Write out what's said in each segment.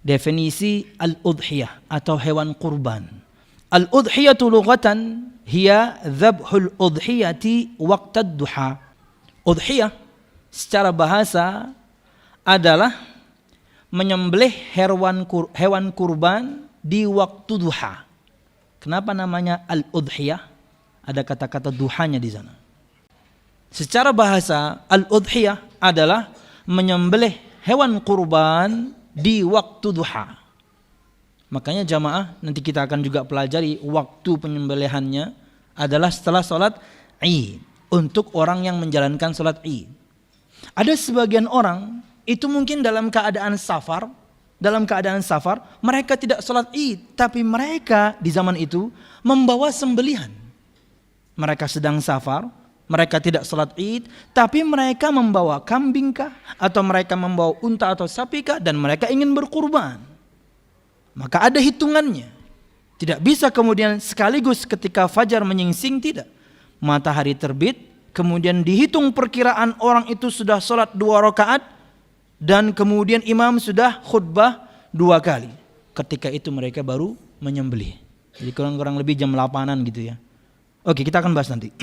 definisi al-udhiyah atau hewan kurban. Al-udhiyatu lughatan hiya dzabhul udhiyati waqtad duha. Udhiyah secara bahasa adalah menyembelih hewan kurban di waktu duha. Kenapa namanya al-udhiyah? Ada kata-kata duhanya di sana. Secara bahasa, al-udhiyah adalah menyembelih hewan kurban di waktu duha. Makanya jamaah, nanti kita akan juga pelajari waktu penyembelihannya adalah setelah sholat Id, untuk orang yang menjalankan sholat Id. Ada sebagian orang itu mungkin dalam keadaan safar, mereka tidak sholat Id, tapi mereka di zaman itu membawa sembelihan. Mereka sedang safar, mereka tidak sholat Id, tapi mereka membawa kambing kah, atau mereka membawa unta atau sapi kah, dan mereka ingin berkurban. Maka ada hitungannya. Tidak bisa kemudian sekaligus ketika fajar menyingsing, tidak. Matahari terbit, kemudian dihitung perkiraan orang itu sudah sholat 2 rakaat, dan kemudian imam sudah khutbah 2 kali. Ketika itu mereka baru menyembelih. Jadi kurang lebih jam 8-an gitu ya. Oke, kita akan bahas nanti.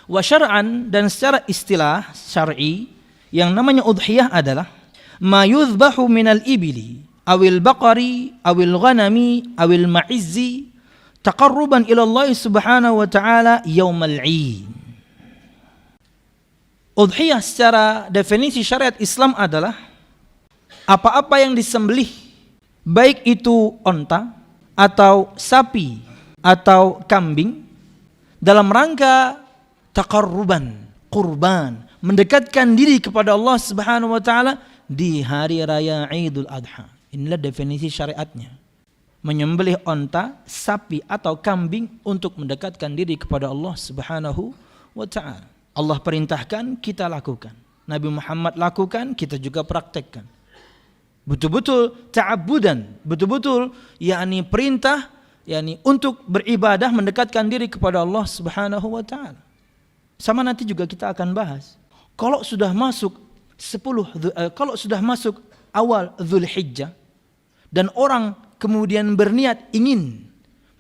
Wa syar'an, dan secara istilah syar'i yang namanya udhiyah adalah ma yuzbahu minal ibili awil baqari awil ghanami awil ma'izzi taqarruban ila Allah subhanahu wa ta'ala yaumal 'id. Udhiyah secara definisi syariat Islam adalah apa-apa yang disembelih, baik itu onta atau sapi atau kambing, dalam rangka taqarruban, kurban, mendekatkan diri kepada Allah Subhanahu wa taala di hari raya Idul Adha. Inilah definisi syariatnya. Menyembelih onta, sapi atau kambing untuk mendekatkan diri kepada Allah Subhanahu wa taala. Allah perintahkan, kita lakukan. Nabi Muhammad lakukan, kita juga praktekkan. Betul-betul ta'abbudan, betul-betul yakni perintah, yakni untuk beribadah mendekatkan diri kepada Allah Subhanahu wa taala. Sama nanti juga kita akan bahas. Kalau sudah masuk awal Dzulhijjah dan orang kemudian berniat ingin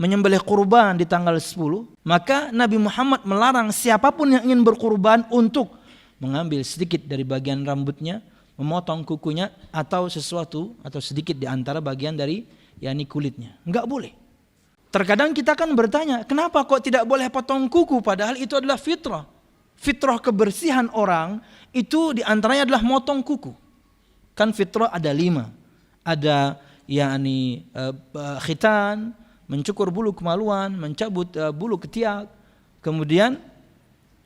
menyembelih kurban di tanggal 10, maka Nabi Muhammad melarang siapapun yang ingin berkurban untuk mengambil sedikit dari bagian rambutnya, memotong kukunya atau sesuatu atau sedikit di antara bagian dari yakni kulitnya. Enggak boleh. Terkadang kita kan bertanya, kenapa kok tidak boleh potong kuku, padahal itu adalah fitrah. Fitrah kebersihan orang itu diantaranya adalah motong kuku. Kan fitrah ada 5. Ada yakni khitan, mencukur bulu kemaluan, mencabut bulu ketiak, kemudian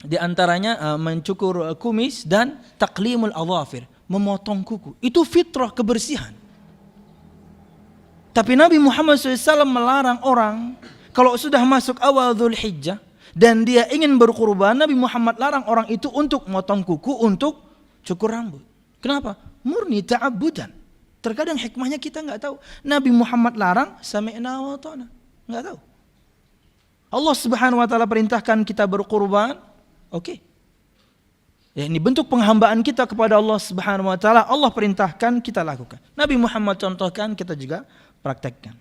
diantaranya mencukur kumis, dan taqlimul adhafir, memotong kuku. Itu fitrah kebersihan. Tapi Nabi Muhammad SAW melarang orang kalau sudah masuk awal Dzulhijjah dan dia ingin berkurban, Nabi Muhammad larang orang itu untuk motong kuku, untuk cukur rambut. Kenapa? Murni ta'abbudan. Terkadang hikmahnya kita enggak tahu. Nabi Muhammad larang, sami'na wa ta'na. Enggak tahu. Allah Subhanahu wa taala perintahkan kita berkurban, oke. Ya, ini bentuk penghambaan kita kepada Allah Subhanahu wa taala. Allah perintahkan, kita lakukan. Nabi Muhammad contohkan, kita juga praktekkan.